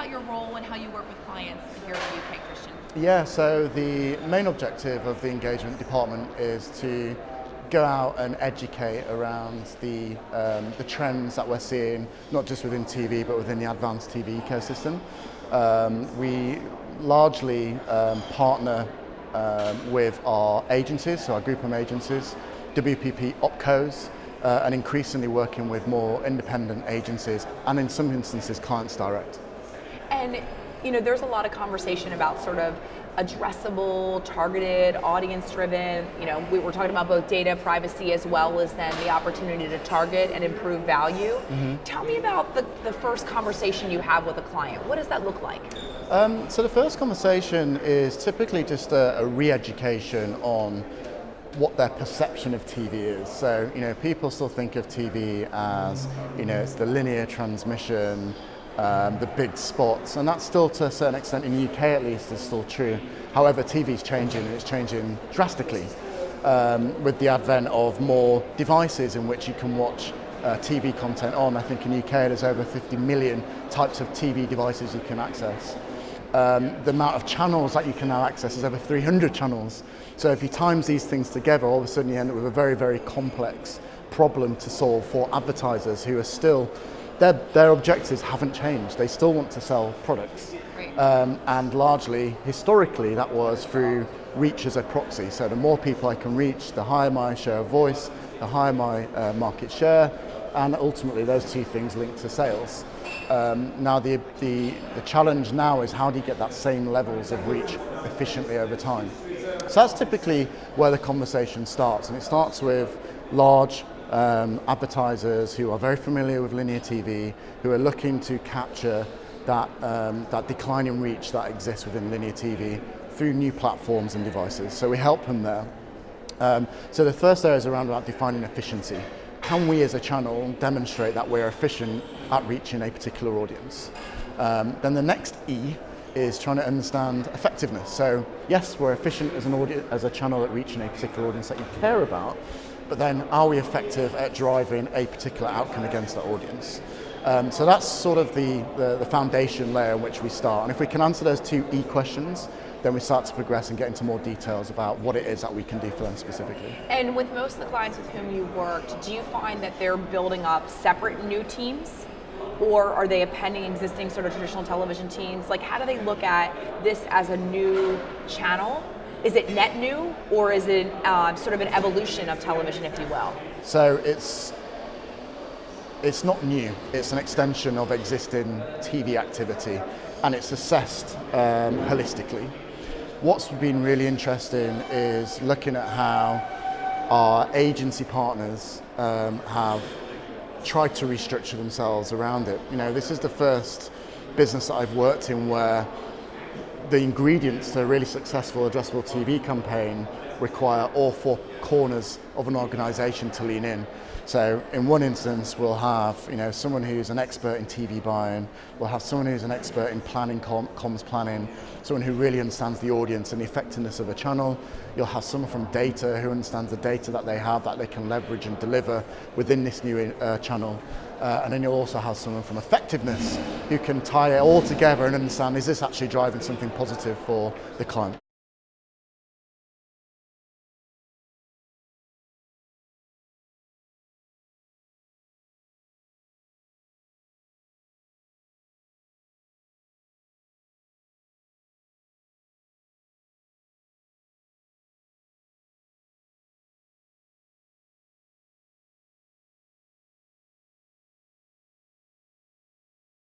about your role and how you work with clients here in the UK, Kristian? Yeah, so the main objective of the engagement department is to go out and educate around the trends that we're seeing, not just within TV, but within the advanced TV ecosystem. We largely partner with our agencies, so our group of agencies, WPP opcos, and increasingly working with more independent agencies, and in some instances, clients direct. And there's a lot of conversation about sort of addressable, targeted, audience-driven. We were talking about both data privacy as well as then the opportunity to target and improve value. Mm-hmm. Tell me about the first conversation you have with a client. What does that look like? So the first conversation is typically just a re-education on what their perception of TV is. So, people still think of TV as, it's the linear transmission, the big spots, and that's still, to a certain extent, in the UK at least, is still true. However, TV is changing, and it's changing drastically with the advent of more devices in which you can watch TV content on. I think in the UK there's over 50 million types of TV devices you can access. The amount of channels that you can now access is over 300 channels. So if you times these things together, all of a sudden you end up with a very, very complex problem to solve for advertisers who are still, their objectives haven't changed. They still want to sell products. Right. And largely, historically, that was through reach as a proxy. So the more people I can reach, the higher my share of voice, the higher my market share, and ultimately those two things link to sales. Now the challenge now is how do you get that same levels of reach efficiently over time? So that's typically where the conversation starts, and it starts with large advertisers who are very familiar with linear TV, who are looking to capture that declining reach that exists within linear TV through new platforms and devices. So we help them there. So the first area is around about defining efficiency. Can we as a channel demonstrate that we're efficient at reaching a particular audience? Then the next E is trying to understand effectiveness. So yes, we're efficient as a channel at reaching a particular audience that you care about, but then are we effective at driving a particular outcome against that audience? So that's sort of the foundation layer in which we start. And if we can answer those two E questions, then we start to progress and get into more details about what it is that we can do for them specifically. And with most of the clients with whom you worked, do you find that they're building up separate new teams? Or are they appending existing sort of traditional television teams? Like, how do they look at this as a new channel? Is it net new, or is it sort of an evolution of television, if you will? So it's not new. It's an extension of existing TV activity, and it's assessed holistically. What's been really interesting is looking at how our agency partners have tried to restructure themselves around it. This is the first business that I've worked in where the ingredients to a really successful addressable TV campaign require all four corners of an organization to lean in. So in one instance, we'll have someone who's an expert in TV buying, we'll have someone who's an expert in planning, comms planning, someone who really understands the audience and the effectiveness of a channel. You'll have someone from data who understands the data that they have that they can leverage and deliver within this new channel. And then you'll also have someone from effectiveness who can tie it all together and understand, is this actually driving something positive for the client?